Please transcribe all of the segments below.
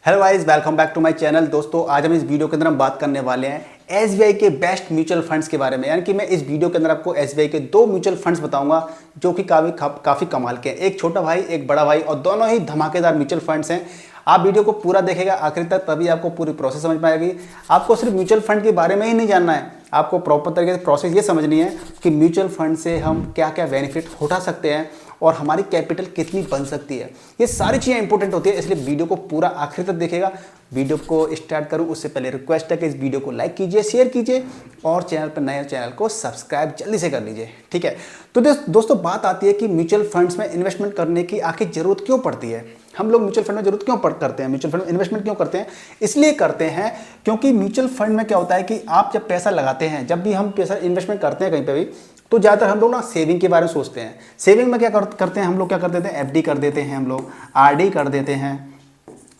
Hello guys, welcome back to my channel. दोस्तों, आज हम इस वीडियो के अंदर हम बात करने वाले हैं एसबीआई के बेस्ट म्यूचुअल फंड्स के बारे में। यानी कि मैं इस वीडियो के अंदर आपको एसबीआई के दो म्यूचुअल फंड्स बताऊंगा जो कि काफ़ी कमाल के हैं। एक छोटा भाई, एक बड़ा भाई, और दोनों ही धमाकेदार म्यूचुअल फंड्स हैं। आप वीडियो को पूरा देखेगा आखिर तक, तभी आपको पूरी प्रोसेस समझ में आएगी। आपको सिर्फ म्यूचुअल फंड के बारे में ही नहीं जानना है, आपको प्रॉपर तरीके से प्रोसेस ये समझनी है कि म्यूचुअल फंड से हम क्या क्या बेनिफिट उठा सकते हैं और हमारी कैपिटल कितनी बन सकती है। ये सारी चीज़ें इंपॉर्टेंट होती है, इसलिए वीडियो को पूरा आखिर तक देखेगा। वीडियो को स्टार्ट करूं उससे पहले रिक्वेस्ट है कि इस वीडियो को लाइक कीजिए, शेयर कीजिए और चैनल पर नए चैनल को सब्सक्राइब जल्दी से कर लीजिए। ठीक है, तो दोस्तों बात आती है कि म्यूचुअल फंड्स में इन्वेस्टमेंट करने की आखिर जरूरत क्यों पड़ती है। हम लोग म्यूचुअल फंड में जरूरत क्यों करते हैं, म्यूचुअल फंड में इन्वेस्टमेंट क्यों करते हैं? इसलिए करते हैं क्योंकि म्यूचुअल फंड में क्या होता है कि आप जब पैसा लगाते हैं, जब भी हम पैसा इन्वेस्टमेंट करते हैं कहीं पे भी, तो ज़्यादातर हम लोग ना सेविंग के बारे में सोचते हैं। सेविंग में क्या करते हैं हम लोग, क्या कर देते हैं, एफडी कर देते हैं, हम लोग आरडी कर देते हैं,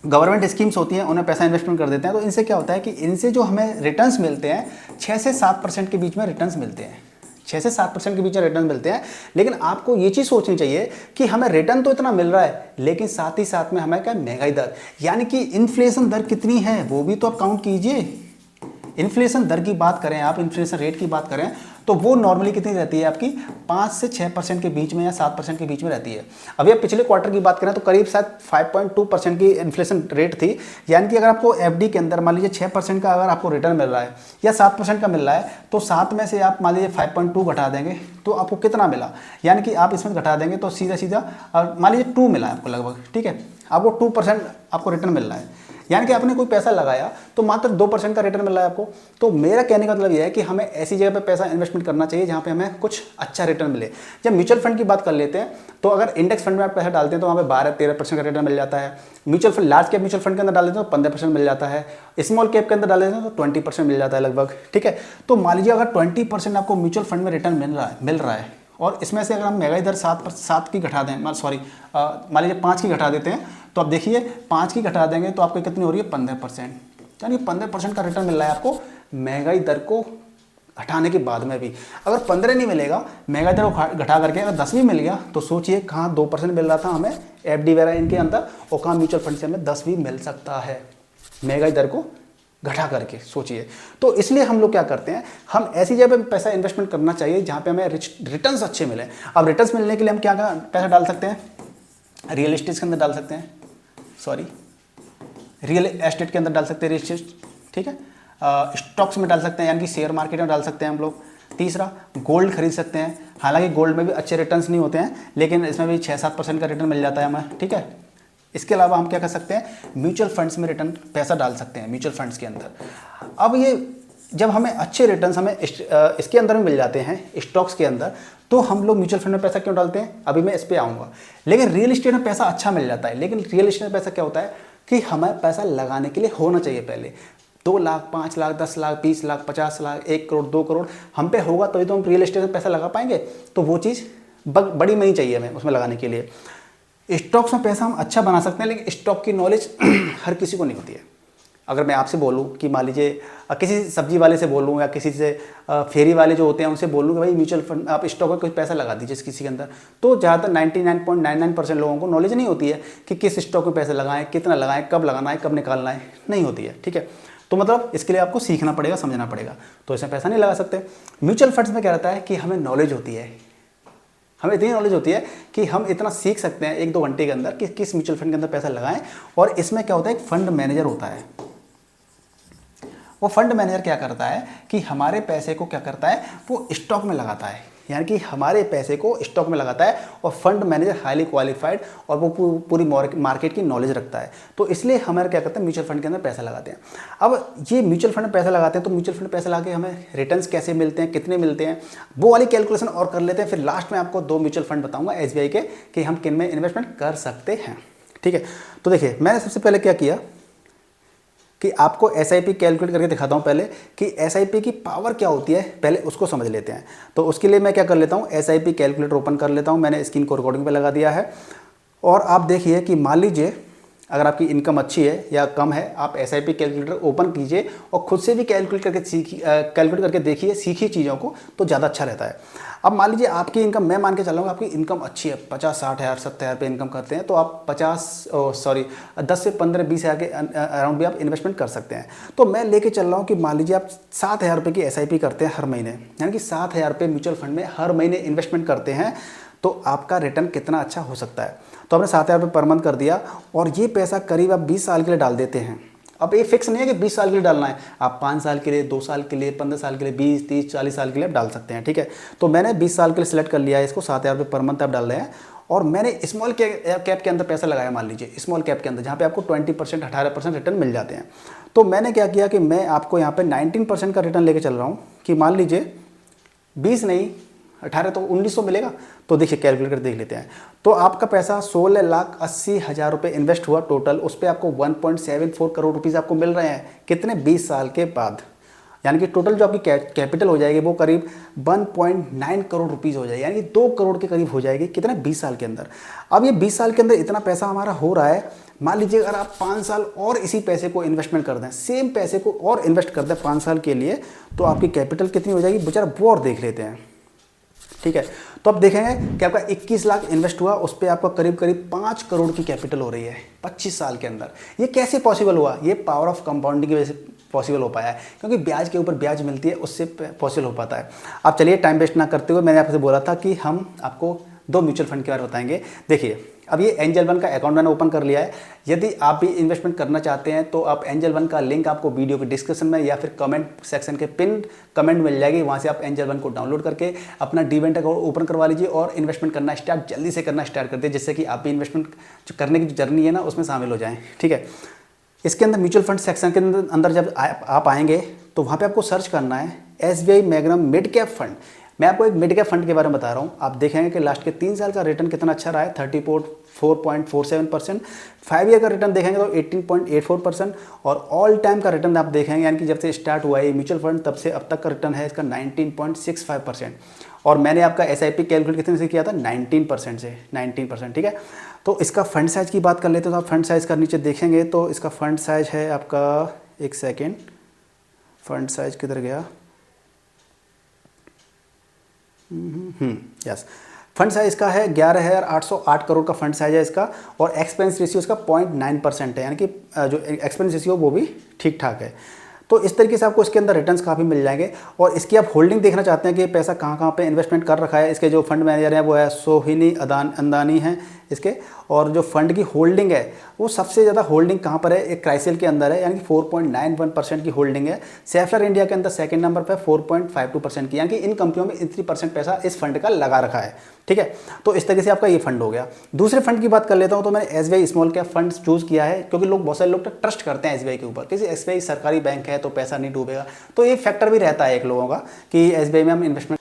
गवर्नमेंट स्कीम्स होती हैं उन्हें पैसा इन्वेस्टमेंट कर देते हैं। तो इनसे क्या होता है कि इनसे जो हमें रिटर्न्स मिलते हैं 6 से 7% के बीच में रिटर्न्स मिलते हैं, 6 से 7% के बीच में रिटर्न मिलते हैं। लेकिन आपको ये चीज़ सोचनी चाहिए कि हमें रिटर्न तो इतना मिल रहा है, लेकिन साथ ही साथ में हमें क्या, महंगाई दर यानी कि इन्फ्लेशन दर कितनी है वो भी तो आप काउंट कीजिए। इन्फ्लेशन दर की बात करें आप, इन्फ्लेशन रेट की बात करें तो वो नॉर्मली कितनी रहती है आपकी, 5 से 6% के बीच में या 7% के बीच में रहती है। अभी आप पिछले क्वार्टर की बात करें तो करीब शायद 5.2% की इन्फ्लेशन रेट थी। यानी कि अगर आपको एफडी के अंदर मान लीजिए 6% का अगर आपको रिटर्न मिल रहा है या 7% का मिल रहा है, तो 7 में से आप मान लीजिए 5.2 घटा देंगे तो आपको कितना मिला, यानी कि आप इसमें घटा देंगे तो सीधा सीधा मान लीजिए 2 मिला आपको लगभग। ठीक है, आपको 2% आपको रिटर्न मिल रहा है, यानी कि आपने कोई पैसा लगाया तो मात्र 2% का रिटर्न मिल रहा है आपको। तो मेरा कहने का मतलब यह है कि हमें ऐसी जगह पे पैसा इन्वेस्टमेंट करना चाहिए जहाँ पे हमें कुछ अच्छा रिटर्न मिले। जब म्यूचुअल फंड की बात कर लेते हैं तो अगर इंडेक्स फंड में आप पैसा डालते हैं तो वहाँ पे 12-13% का रिटर्न मिल जाता है। Mutual fund, large cap mutual fund के अंदर डाल देते हैं तो 15% मिल जाता है। स्मॉल कैप के अंदर डाल देते हैं तो 20% मिल जाता है लगभग। ठीक है, तो मान लीजिए अगर 20% आपको म्यूचुअल फंड में रिटर्न मिल रहा है और इसमें से अगर हम महंगाई दर 7 की घटा दें, मान लीजिए 5 की घटा देते हैं, तो आप देखिए 5 की घटा देंगे तो आपको कितनी हो रही है, 15%। यानी 15% का रिटर्न मिल रहा है आपको महंगाई दर को घटाने के बाद में भी। अगर 15 नहीं मिलेगा, महंगाई दर को घटा करके अगर 10 भी मिल गया तो सोचिए कहाँ 2% मिल रहा था हमें एफडी वगैरह इनके अंदर, और कहाँ म्यूचुअल फंड से हमें 10 भी मिल सकता है महंगाई दर को घटा करके, सोचिए। तो इसलिए हम लोग क्या करते हैं, हम ऐसी जगह पे पैसा इन्वेस्टमेंट करना चाहिए जहाँ पे हमें रिटर्न्स अच्छे मिले। अब रिटर्न्स मिलने के लिए हम क्या पैसा डाल सकते हैं, रियल एस्टेट के अंदर डाल सकते हैं, रियल एस्टेट के अंदर डाल सकते हैं, रियल एस्टेट। ठीक है, स्टॉक्स में डाल सकते हैं, यानी कि शेयर मार्केट में डाल सकते हैं हम लोग। तीसरा, गोल्ड खरीद सकते हैं। हालांकि गोल्ड में भी अच्छे रिटर्न्स नहीं होते हैं, लेकिन इसमें भी 6-7% का रिटर्न मिल जाता है हमें। ठीक है, इसके अलावा हम क्या कर सकते हैं, म्यूचुअल फंड्स में रिटर्न पैसा डाल सकते हैं म्यूचुअल फंड्स के अंदर। अब ये जब हमें अच्छे रिटर्न्स हमें इसके अंदर में मिल जाते हैं, स्टॉक्स के अंदर, तो हम लोग म्यूचुअल फंड में पैसा क्यों डालते हैं, अभी मैं इस पर आऊँगा। लेकिन रियल एस्टेट में पैसा अच्छा मिल जाता है, लेकिन रियल एस्टेट में पैसा क्या होता है कि हमें पैसा लगाने के लिए होना चाहिए पहले 2 लाख, 5 लाख, 10 लाख, 20 लाख, 50 लाख, 1 करोड़, 2 करोड़ हम पे होगा तभी तो हम रियल एस्टेट में पैसा लगा पाएंगे। तो वो चीज़ बड़ी नहीं चाहिए हमें उसमें लगाने के लिए। स्टॉक्स में पैसा हम अच्छा बना सकते हैं, लेकिन स्टॉक की नॉलेज हर किसी को नहीं होती है। अगर मैं आपसे बोलूं कि मान लीजिए किसी सब्जी वाले से बोलूं या किसी से फेरी वाले जो होते हैं उनसे बोलूं कि भाई म्यूचुअल फंड आप स्टॉक में कुछ पैसा लगा दीजिए किसी के अंदर, तो ज़्यादातर 99.99% लोगों को नॉलेज नहीं होती है कि किस स्टॉक में पैसा लगाएं, कितना लगाएं, कब लगाना है, कब निकालना है, नहीं होती है। ठीक है, तो मतलब इसके लिए आपको सीखना पड़ेगा, समझना पड़ेगा, तो इसमें पैसा नहीं लगा सकते। म्यूचुअल फंड्स में क्या रहता है कि हमें नॉलेज होती है, हमें इतनी नॉलेज होती है कि हम इतना सीख सकते हैं 1-2 घंटे के अंदर कि किस म्यूचुअल फंड के अंदर पैसा लगाएं। और इसमें क्या होता है, एक फंड मैनेजर होता है। वो फंड मैनेजर क्या करता है कि हमारे पैसे को क्या करता है, वो स्टॉक में लगाता है, यानी कि हमारे पैसे को स्टॉक में लगाता है। और फंड मैनेजर हाईली क्वालिफाइड और वो पूरी मार्केट की नॉलेज रखता है। तो इसलिए हमारे क्या करते हैं, म्यूचुअल फंड के अंदर पैसा लगाते हैं। अब ये म्यूचुअल फंड में पैसा लगाते हैं तो म्यूचुअल फंड पैसा लगा के हमें रिटर्न्स कैसे मिलते हैं, कितने मिलते हैं, वो वाली कैलकुलेशन और कर लेते हैं। फिर लास्ट में आपको 2 म्यूचुअल फंड बताऊंगा एसबीआई के कि हम किन में इन्वेस्टमेंट कर सकते हैं। ठीक है, तो देखिए मैंने सबसे पहले क्या किया कि आपको एसआईपी कैलकुलेट करके दिखाता हूं पहले कि एसआईपी की पावर क्या होती है, पहले उसको समझ लेते हैं। तो उसके लिए मैं क्या कर लेता हूं, एसआईपी कैलकुलेटर ओपन कर लेता हूं। मैंने स्क्रीन को रिकॉर्डिंग पे लगा दिया है और आप देखिए कि मान लीजिए अगर आपकी इनकम अच्छी है या कम है, आप एसआईपी कैलकुलेटर ओपन कीजिए और खुद से भी कैलकुलेट करके देखिए, सीखिए चीज़ों को, तो ज़्यादा अच्छा रहता है। अब मान लीजिए आपकी इनकम, मैं मान के चल रहा हूँ आपकी इनकम अच्छी है, 50-60 हज़ार 70 हज़ार रुपये इनकम करते हैं, तो आप 10 से 15-20 हज़ार के अराउंड भी आप इन्वेस्टमेंट कर सकते हैं। तो मैं लेके चल रहा हूँ कि मान लीजिए आप 7 हज़ार रुपये की एसआईपी करते हैं हर महीने, यानी कि 7 हज़ार रुपये म्यूचुअल फंड में हर महीने इन्वेस्टमेंट करते हैं, तो आपका रिटर्न कितना अच्छा हो सकता है। तो आपने 7 हज़ार रुपये पर मंथ कर दिया और ये पैसा करीब आप 20 साल के लिए डाल देते हैं। अब ये फिक्स नहीं है कि 20 साल के लिए डालना है, आप 5 साल के लिए, 2 साल के लिए, 15 साल के लिए, 20, 30, 40 साल के लिए आप डाल सकते हैं, ठीक है। तो मैंने 20 साल के लिए सिलेक्ट कर लिया है इसको, 7 हज़ार रुपये पर मंथ आप डाल रहे हैं। और मैंने स्मॉल कैप के अंदर पैसा लगाया, मान लीजिए स्मॉल कैप के अंदर, जहाँ पे आपको 20%, 18% रिटर्न मिल जाते हैं। तो मैंने क्या किया कि मैं आपको यहाँ पे 19% का रिटर्न लेके चल रहा हूँ कि मान लीजिए 20 नहीं 18 तो 1900 मिलेगा। तो देखिए कैलकुलेट कर देख लेते हैं। तो आपका पैसा 16,80,000 रुपये इन्वेस्ट हुआ टोटल, उस पर आपको 1.74 करोड़ रुपीज़ आपको मिल रहे हैं कितने, 20 साल के बाद। यानी कि टोटल जो आपकी कैपिटल हो जाएगी वो करीब 1.9 करोड़ रुपीज़ हो जाएगी, यानी कि 2 करोड़ के करीब हो जाएगी, कितने, 20 साल के अंदर। अब ये 20 साल के अंदर इतना पैसा हमारा हो रहा है। मान लीजिए अगर आप 5 साल और इसी पैसे को इन्वेस्टमेंट कर दें, सेम पैसे को और इन्वेस्ट कर दें 5 साल के लिए, तो आपकी कैपिटल कितनी हो जाएगी बेचारा, वो और देख लेते हैं, ठीक है। तो अब देखेंगे कि आपका 21 लाख इन्वेस्ट हुआ, उस पर आपका करीब करीब 5 करोड़ की कैपिटल हो रही है 25 साल के अंदर। ये कैसे पॉसिबल हुआ? ये पावर ऑफ कंपाउंडिंग की वजह से पॉसिबल हो पाया है, क्योंकि ब्याज के ऊपर ब्याज मिलती है, उससे पॉसिबल हो पाता है। अब चलिए टाइम वेस्ट ना करते हुए, मैंने आपसे बोला था कि हम आपको 2 म्यूचुअल फंड के बारे में बताएंगे। देखिए अब ये एंजल वन का अकाउंट मैंने ओपन कर लिया है। यदि आप भी इन्वेस्टमेंट करना चाहते हैं तो आप एंजल वन का लिंक आपको वीडियो के डिस्क्रिप्शन में या फिर कमेंट सेक्शन के पिन कमेंट मिल जाएगी, वहाँ से आप एंजल वन को डाउनलोड करके अपना डीमैट अकाउंट ओपन करवा लीजिए और इन्वेस्टमेंट करना जल्दी से करना स्टार्ट कर दिए, जिससे कि आप भी इन्वेस्टमेंट जो करने की जो जर्नी है ना उसमें शामिल हो जाएँ, ठीक है। इसके अंदर म्यूचुअल फंड सेक्शन के अंदर जब आप आएंगे तो वहाँ पे आपको सर्च करना है SBI magnum mid cap fund. मैं आपको एक मिड कैप फंड के बारे में बता रहा हूँ। आप देखेंगे कि लास्ट के 3 साल का रिटर्न कितना अच्छा रहा है, 34.47%। 5 ईयर का रिटर्न देखेंगे तो 18.84%। और ऑल टाइम का रिटर्न आप देखेंगे, यानी कि जब से स्टार्ट हुआ है म्यूचुअल फंड तब से अब तक का रिटर्न है इसका 19.65%। और मैंने आपका SIP कैलकुलेट कितने से किया था, 19% से, 19%, ठीक है। तो इसका फंड साइज़ की बात कर लेते हैं तो आप फंड साइज़ का नीचे देखेंगे तो इसका फंड साइज़ है आपका, एक सेकेंड, फंड साइज़ किधर गया, यस, फंड साइज इसका है 11,808 करोड़ का फंड साइज है इसका। और एक्सपेंस रेशियो इसका 0.9% है, यानी कि जो एक्सपेंस रेशियो वो भी ठीक ठाक है। तो इस तरीके से आपको इसके अंदर रिटर्न्स काफ़ी मिल जाएंगे। और इसकी आप होल्डिंग देखना चाहते हैं कि पैसा कहाँ कहाँ पे इन्वेस्टमेंट कर रखा है, इसके जो फंड मैनेजर हैं वो है सोहिनी अंदानी हैं इसके। और जो फंड की होल्डिंग है वो सबसे ज़्यादा होल्डिंग कहाँ पर है, एक क्राइसिल के अंदर है, यानी कि 4.91% की होल्डिंग है। सेफलर इंडिया के अंदर सेकंड नंबर पर 4.52% की, यानी कि इन कंपनियों में 3% पैसा इस फंड का लगा रखा है, ठीक है। तो इस तरीके से आपका ये फंड हो गया। दूसरे फंड की बात कर लेता हूँ तो मैंने SBI small cap fund choose किया है, क्योंकि बहुत सारे लोग ट्रस्ट करते हैं SBI के ऊपर, किसी SBI सरकारी बैंक है तो पैसा नहीं डूबेगा। तो ये फैक्टर भी रहता है एक लोगों का कि SBI में हम इन्वेस्टमेंट।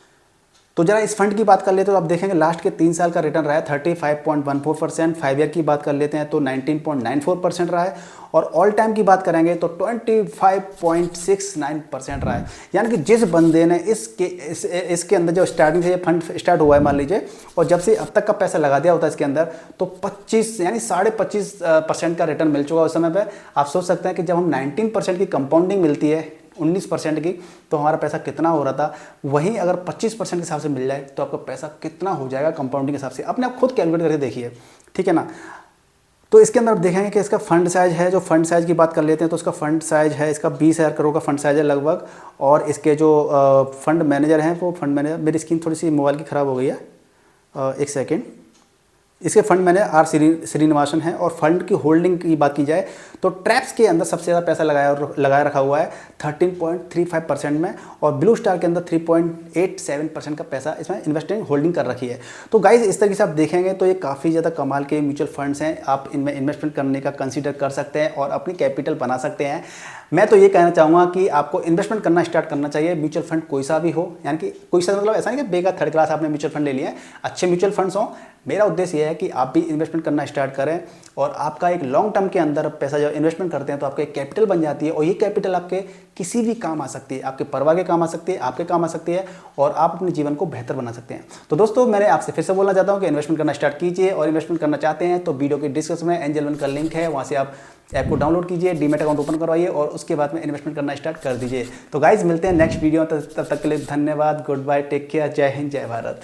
तो जरा इस फंड की बात कर लेते हैं तो आप देखेंगे लास्ट के 3 साल का रिटर्न रहा है 35.14%। 5 ईयर की बात कर लेते हैं तो 19.94% रहा है। और ऑल टाइम की बात करेंगे तो 25.69% रहा है। यानी कि जिस बंदे ने इसके अंदर जो स्टार्टिंग से ये फंड स्टार्ट हुआ है मान लीजिए, और जब से अब तक का पैसा लगा दिया होता है इसके अंदर, तो 25 यानी 25.5% का रिटर्न मिल चुका है उस समय पर। आप सोच सकते हैं कि जब हम 19% की कंपाउंडिंग मिलती है 19% की, तो हमारा पैसा कितना हो रहा था। वहीं अगर 25% के हिसाब से मिल जाए तो आपका पैसा कितना हो जाएगा कंपाउंडिंग के हिसाब से, अपने आप खुद कैलकुलेट करके देखिए, ठीक है ना। तो इसके अंदर आप देखेंगे कि इसका फंड साइज है, जो फंड साइज की बात कर लेते हैं तो इसका फंड साइज है इसका 20,000 करोड़ का फंड साइज है लगभग। और इसके जो फंड मैनेजर हैं वो फंड मैनेजर, मेरी स्क्रीन थोड़ी सी मोबाइल की ख़राब हो गई है, एक सेकेंड। इसके फंड मैनेजर आर श्रीनिवासन है। और फंड की होल्डिंग की बात की जाए तो ट्रैप्स के अंदर सबसे ज़्यादा पैसा लगाया रखा हुआ है 13.35% में। और ब्लू स्टार के अंदर 3.87% का पैसा इसमें इन्वेस्टिंग होल्डिंग कर रखी है। तो गाइज इस तरीके से आप देखेंगे तो ये काफ़ी ज़्यादा कमाल के म्यूचुअल फंड्स हैं, आप इनमें इन्वेस्टमेंट करने का कंसीडर कर सकते हैं और अपनी कैपिटल बना सकते हैं। मैं तो ये कहना चाहूँगा कि आपको इन्वेस्टमेंट करना स्टार्ट करना चाहिए। म्यूचुअल फंड कोई सा भी हो, यानी कि कोई सा मतलब ऐसा नहीं कि बेकार थर्ड क्लास आपने म्यूचुअल फंड ले लिया है, अच्छे म्यूचुअल फंड्स हों, मेरा उद्देश्य ये है कि आप भी इन्वेस्टमेंट करना स्टार्ट करें और आपका एक लॉन्ग टर्म के अंदर पैसा जब इन्वेस्टमेंट करते हैं तो आपका एक कैपिटल बन जाती है और ये कैपिटल आपके किसी भी काम आ सकती है, आपके परिवार के काम आ सकती है, आपके काम आ सकती है और आप अपने जीवन को बेहतर बना सकते हैं। तो दोस्तों मैंने आपसे फिर से बोलना चाहता हूँ कि इन्वेस्टमेंट करना स्टार्ट कीजिए और इन्वेस्टमेंट करना चाहते हैं तो वीडियो के डिस्क्रिप्शन में एंजल वन का लिंक है, वहाँ से आप ऐप को डाउनलोड कीजिए, डीमैट अकाउंट ओपन करवाइए और उसके बाद में इन्वेस्टमेंट करना स्टार्ट कर दीजिए। तो गाइज मिलते हैं नेक्स्ट वीडियो, तब तक के लिए धन्यवाद, गुड बाय, टेक केयर, जय हिंद, जय भारत।